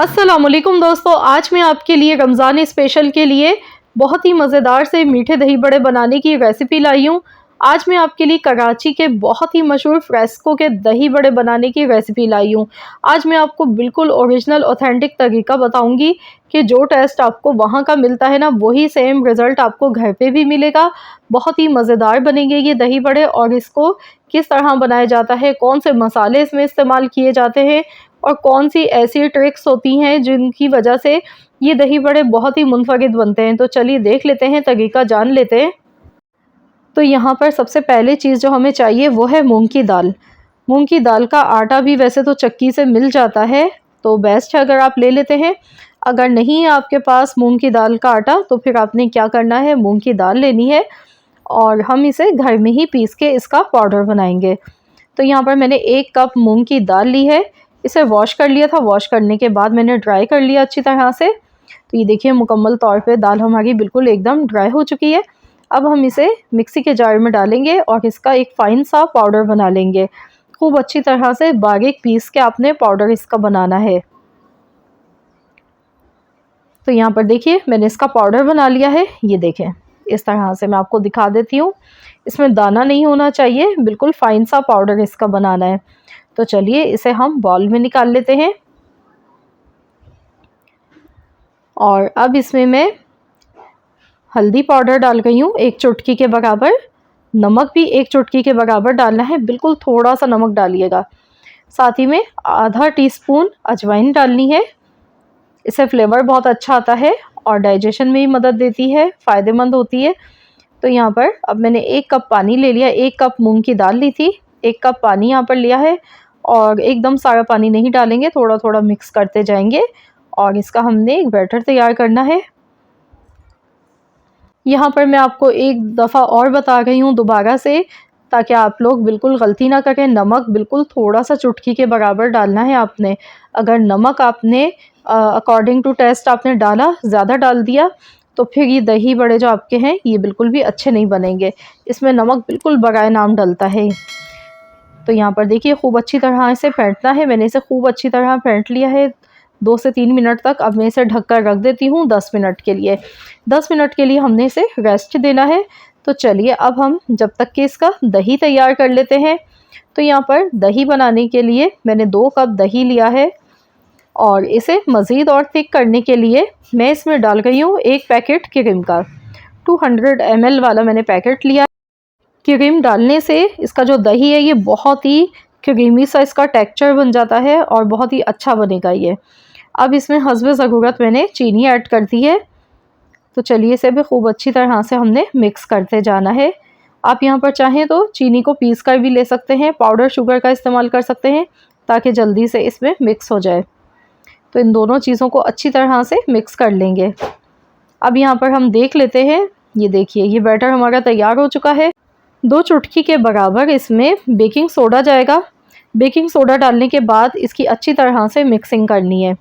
अस्सलाम वालेकुम दोस्तों, आज मैं आपके लिए रमज़ान स्पेशल के लिए बहुत ही मज़ेदार से मीठे दही बड़े बनाने की रेसिपी लाई हूँ। आज मैं आपके लिए कराची के बहुत ही मशहूर फ्रेस्को के दही बड़े बनाने की रेसिपी लाई हूँ। आज मैं आपको बिल्कुल ओरिजिनल ऑथेंटिक तरीका बताऊँगी कि जो टेस्ट आपको वहाँ का मिलता है ना, वही सेम रिज़ल्ट आपको घर पे भी मिलेगा। बहुत ही मज़ेदार बनेंगे ये दही बड़े, और इसको किस तरह बनाया जाता है, कौन से मसाले इसमें इस्तेमाल किए जाते हैं और कौन सी ऐसी ट्रिक्स होती हैं जिनकी वजह से ये दही बड़े बहुत ही मुनफरिद बनते हैं। तो चलिए देख लेते हैं, तरीका जान लेते हैं। तो यहाँ पर सबसे पहले चीज़ जो हमें चाहिए वो है मूंग की दाल। मूंग की दाल का आटा भी वैसे तो चक्की से मिल जाता है, तो बेस्ट है अगर आप ले लेते हैं। अगर नहीं है आपके पास मूंग की दाल का आटा, तो फिर आपने क्या करना है, मूंग की दाल लेनी है और हम इसे घर में ही पीस के इसका पाउडर बनाएंगे। तो यहाँ पर मैंने 1 कप मूंग की दाल ली है। इसे वॉश कर लिया था, वॉश करने के बाद मैंने ड्राई कर लिया अच्छी तरह से। तो ये देखिए मुकम्मल तौर पे दाल हमारी बिल्कुल एकदम ड्राई हो चुकी है। अब हम इसे मिक्सी के जार में डालेंगे और इसका एक फ़ाइन सा पाउडर बना लेंगे। खूब अच्छी तरह से बारीक पीस के आपने पाउडर इसका बनाना है। तो यहाँ पर देखिए मैंने इसका पाउडर बना लिया है। ये देखें, इस तरह से मैं आपको दिखा देती हूँ। इसमें दाना नहीं होना चाहिए, बिल्कुल फ़ाइन सा पाउडर इसका बनाना है। तो चलिए इसे हम बाउल में निकाल लेते हैं। और अब इसमें मैं हल्दी पाउडर डाल रही हूँ 1 चुटकी के बराबर। नमक भी 1 चुटकी के बराबर डालना है, बिल्कुल थोड़ा सा नमक डालिएगा। साथ ही में आधा टीस्पून अजवाइन डालनी है। इससे फ्लेवर बहुत अच्छा आता है और डाइजेशन में भी मदद देती है, फ़ायदेमंद होती है। तो यहाँ पर अब मैंने 1 कप पानी ले लिया। 1 कप मूंग की दाल ली थी, 1 कप पानी यहाँ पर लिया है। और एकदम सारा पानी नहीं डालेंगे, थोड़ा थोड़ा मिक्स करते जाएंगे और इसका हमने एक बैटर तैयार करना है। यहाँ पर मैं आपको एक दफ़ा और बता रही हूँ दोबारा से, ताकि आप लोग बिल्कुल गलती ना करें। नमक बिल्कुल थोड़ा सा चुटकी के बराबर डालना है आपने। अगर नमक आपने अकॉर्डिंग टू टेस्ट आपने डाला, ज़्यादा डाल दिया, तो फिर ये दही बड़े जो आपके हैं ये बिल्कुल भी अच्छे नहीं बनेंगे। इसमें नमक बिल्कुल बराए नाम डलता है। तो यहाँ पर देखिए खूब अच्छी तरह इसे फेंटना है। मैंने इसे खूब अच्छी तरह फेंट लिया है 2 से 3 मिनट तक। अब मैं इसे ढककर रख देती हूँ 10 मिनट के लिए। 10 मिनट के लिए हमने इसे रेस्ट देना है। तो चलिए अब हम जब तक कि इसका दही तैयार कर लेते हैं। तो यहाँ पर दही बनाने के लिए मैंने 2 कप दही लिया है और इसे मज़ीद और थिक करने के लिए मैं इसमें डाल रही हूँ 1 पैकेट क्रीम का। 200 ml वाला मैंने पैकेट लिया। क्रीम डालने से इसका जो दही है ये बहुत ही क्रीमी सा इसका टेक्सचर बन जाता है और बहुत ही अच्छा बनेगा ये। अब इसमें हस्बे ज़रूरत मैंने चीनी ऐड कर दी है। तो चलिए इसे भी खूब अच्छी तरह से हमने मिक्स करते जाना है। आप यहाँ पर चाहें तो चीनी को पीस कर भी ले सकते हैं, पाउडर शुगर का इस्तेमाल कर सकते हैं, ताकि जल्दी से इसमें मिक्स हो जाए। तो इन दोनों चीज़ों को अच्छी तरह से मिक्स कर लेंगे। अब यहाँ पर हम देख लेते हैं। ये देखिए ये बैटर हमारा तैयार हो चुका है। 2 चुटकी के बराबर इसमें बेकिंग सोडा जाएगा। बेकिंग सोडा डालने के बाद इसकी अच्छी तरह से मिक्सिंग करनी है।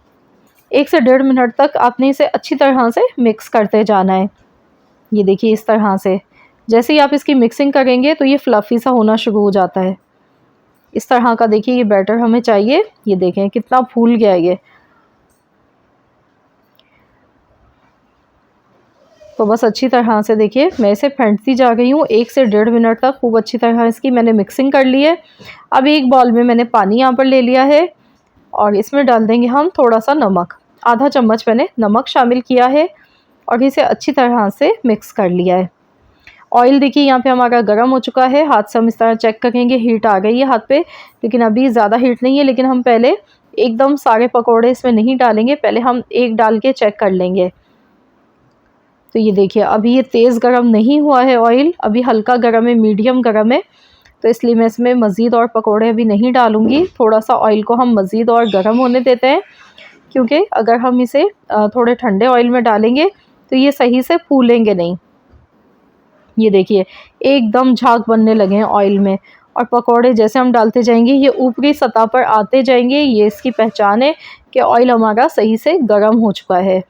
1 से 1.5 मिनट तक आपने इसे अच्छी तरह से मिक्स करते जाना है। ये देखिए इस तरह से जैसे ही आप इसकी मिक्सिंग करेंगे तो ये फ्लफ़ी सा होना शुरू हो जाता है। इस तरह का देखिए ये बैटर हमें चाहिए। ये देखें कितना फूल गया है ये। तो बस अच्छी तरह से देखिए मैं इसे फेंटती जा रही हूँ 1 से 1.5 मिनट तक। खूब अच्छी तरह इसकी मैंने मिक्सिंग कर ली है। अब एक बाउल में मैंने पानी यहाँ पर ले लिया है और इसमें डाल देंगे हम थोड़ा सा नमक। आधा चम्मच मैंने नमक शामिल किया है और इसे अच्छी तरह से मिक्स कर लिया है। ऑयल देखिए यहाँ पे हमारा गर्म हो चुका है। हाथ से हम इस तरह चेक करेंगे, हीट आ गई है हाथ पे, लेकिन अभी ज़्यादा हीट नहीं है। लेकिन हम पहले एकदम सारे पकौड़े इसमें नहीं डालेंगे, पहले हम एक डाल के चेक कर लेंगे। तो ये देखिए अभी ये तेज़ गरम नहीं हुआ है ऑयल, अभी हल्का गरम है, मीडियम गरम है। तो इसलिए मैं इसमें मज़ीद और पकोड़े अभी नहीं डालूँगी। थोड़ा सा ऑयल को हम मज़ीद और गर्म होने देते हैं, क्योंकि अगर हम इसे थोड़े ठंडे ऑयल में डालेंगे तो ये सही से फूलेंगे नहीं। ये देखिए एकदम झाग बनने लगे हैं ऑयल में, और पकोड़े जैसे हम डालते जाएंगे ये ऊपरी सतह पर आते जाएंगे। ये इसकी पहचान है कि ऑयल हमारा सही से गर्म हो चुका है।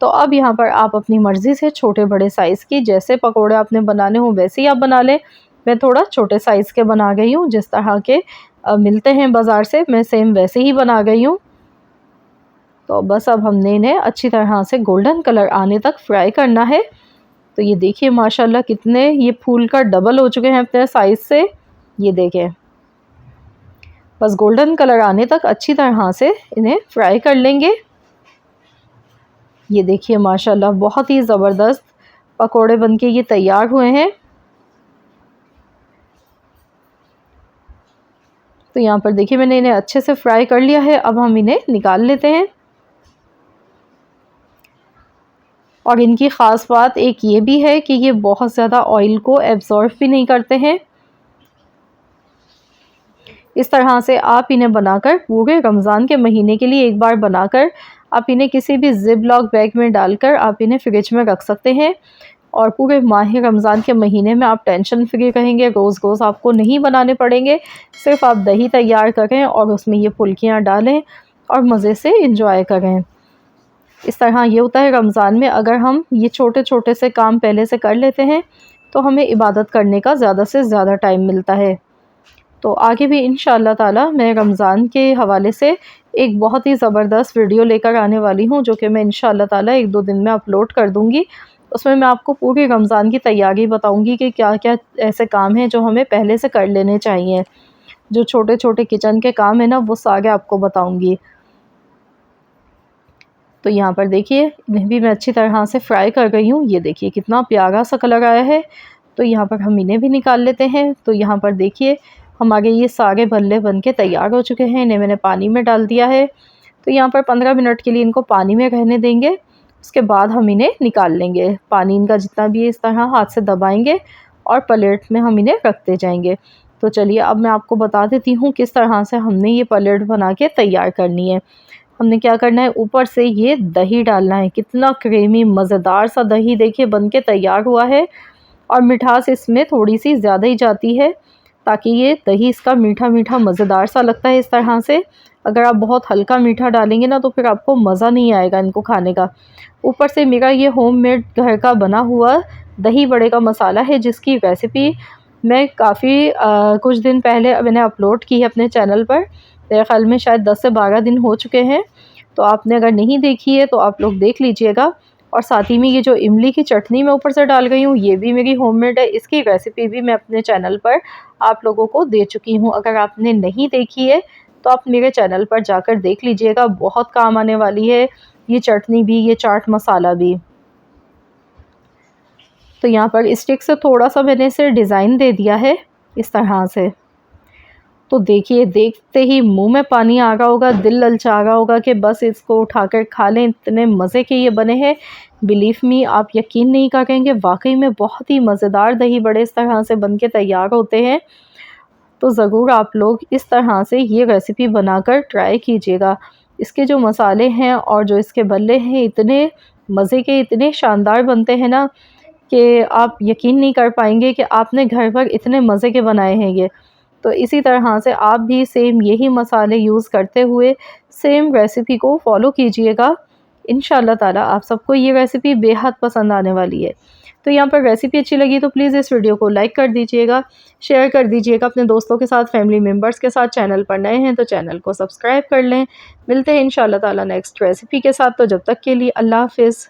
तो अब यहाँ पर आप अपनी मर्ज़ी से छोटे बड़े साइज़ की जैसे पकोड़े आपने बनाने हो वैसे ही आप बना लें। मैं थोड़ा छोटे साइज़ के बना गई हूँ, जिस तरह के मिलते हैं बाज़ार से, मैं सेम वैसे ही बना गई हूँ। तो बस अब हमने इन्हें अच्छी तरह से गोल्डन कलर आने तक फ्राई करना है। तो ये देखिए माशाल्लाह कितने ये फूल कर डबल हो चुके हैं अपने साइज़ से। ये देखें, बस गोल्डन कलर आने तक अच्छी तरह से इन्हें फ्राई कर लेंगे। ये देखिए माशाल्लाह बहुत ही ज़बरदस्त पकोड़े बनके ये तैयार हुए हैं। तो यहाँ पर देखिए मैंने इन्हें अच्छे से फ्राई कर लिया है। अब हम इन्हें निकाल लेते हैं। और इनकी ख़ास बात एक ये भी है कि ये बहुत ज़्यादा ऑयल को एब्ज़ॉर्ब भी नहीं करते हैं। इस तरह से आप इन्हें बनाकर पूरे रमज़ान के महीने के लिए एक बार बनाकर आप इन्हें किसी भी ज़िप लॉक बैग में डालकर आप इन्हें फ्रिज में रख सकते हैं। और पूरे माह रमज़ान के महीने में आप टेंशन फ्री रहेंगे, रोज़ रोज़ आपको नहीं बनाने पड़ेंगे। सिर्फ़ आप दही तैयार करें और उसमें ये फुल्कियाँ डालें और मज़े से इंजॉय करें। इस तरह ये होता है रमज़ान में, अगर हम ये छोटे छोटे से काम पहले से कर लेते हैं तो हमें इबादत करने का ज़्यादा से ज़्यादा टाइम मिलता है। तो आगे भी इंशाअल्लाह ताला मैं रमज़ान के हवाले से एक बहुत ही ज़बरदस्त वीडियो लेकर आने वाली हूँ, जो कि मैं इंशाअल्लाह ताला 1-2 दिन में अपलोड कर दूँगी। उसमें मैं आपको पूरी रमज़ान की तैयारी बताऊँगी कि क्या-क्या ऐसे काम हैं जो हमें पहले से कर लेने चाहिए। जो छोटे-छोटे किचन के काम हैं ना, वो सारे आपको बताऊँगी। तो यहाँ पर देखिए इन्हें भी मैं अच्छी तरह से फ्राई कर गई हूँ। ये देखिए कितना प्यारा सा कलर आया है। तो यहाँ पर हम इन्हें भी निकाल लेते हैं। तो यहाँ पर देखिए हमारे ये सारे भल्ले बन के तैयार हो चुके हैं। इन्हें मैंने पानी में डाल दिया है। तो यहाँ पर 15 मिनट के लिए इनको पानी में रहने देंगे। उसके बाद हम इन्हें निकाल लेंगे। पानी इनका जितना भी है इस तरह हाथ से दबाएंगे और प्लेट में हम इन्हें रखते जाएंगे। तो चलिए अब मैं आपको बता देती हूँ किस तरह से हमने ये प्लेट बना के तैयार करनी है। हमने क्या करना है, ऊपर से ये दही डालना है। कितना क्रीमी मज़ेदार सा दही देखिए बन के तैयार हुआ है। और मिठास इसमें थोड़ी सी ज़्यादा ही जाती है, ताकि ये दही इसका मीठा मीठा मज़ेदार सा लगता है इस तरह से। अगर आप बहुत हल्का मीठा डालेंगे ना तो फिर आपको मज़ा नहीं आएगा इनको खाने का। ऊपर से मेरा ये होममेड घर का बना हुआ दही बड़े का मसाला है, जिसकी रेसिपी मैं काफ़ी कुछ दिन पहले मैंने अपलोड की है अपने चैनल पर। मेरे ख़्याल में शायद 10 से 12 दिन हो चुके हैं। तो आपने अगर नहीं देखी है तो आप लोग देख लीजिएगा। और साथ ही में ये जो इमली की चटनी मैं ऊपर से डाल गई हूँ, ये भी मेरी होममेड है। इसकी रेसिपी भी मैं अपने चैनल पर आप लोगों को दे चुकी हूँ। अगर आपने नहीं देखी है तो आप मेरे चैनल पर जाकर देख लीजिएगा। बहुत काम आने वाली है ये चटनी भी, ये चाट मसाला भी। तो यहाँ पर स्टिक से थोड़ा सा मैंने इसे डिज़ाइन दे दिया है इस तरह से। तो देखिए देखते ही मुंह में पानी आ रहा होगा, दिल ललचा रहा होगा कि बस इसको उठाकर खा लें। इतने मज़े के ये बने हैं, बिलीव मी आप यकीन नहीं करेंगे, वाकई में बहुत ही मज़ेदार दही बड़े इस तरह से बन के तैयार होते हैं। तो ज़रूर आप लोग इस तरह से ये रेसिपी बनाकर ट्राई कीजिएगा। इसके जो मसाले हैं और जो इसके भल्ले हैं इतने मज़े के, इतने शानदार बनते हैं ना कि आप यकीन नहीं कर पाएंगे कि आपने घर पर इतने मज़े के बनाए हैं ये। तो इसी तरह से आप भी सेम यही मसाले यूज़ करते हुए सेम रेसिपी को फॉलो कीजिएगा। इंशाअल्लाह ताला आप सबको ये रेसिपी बेहद पसंद आने वाली है। तो यहाँ पर रेसिपी अच्छी लगी तो प्लीज़ इस वीडियो को लाइक कर दीजिएगा, शेयर कर दीजिएगा अपने दोस्तों के साथ, फैमिली मेम्बर्स के साथ। चैनल पर नए हैं तो चैनल को सब्सक्राइब कर लें। मिलते हैं इंशाअल्लाह ताला नेक्स्ट रेसिपी के साथ। तो जब तक के लिए अल्लाह हाफ़िज़।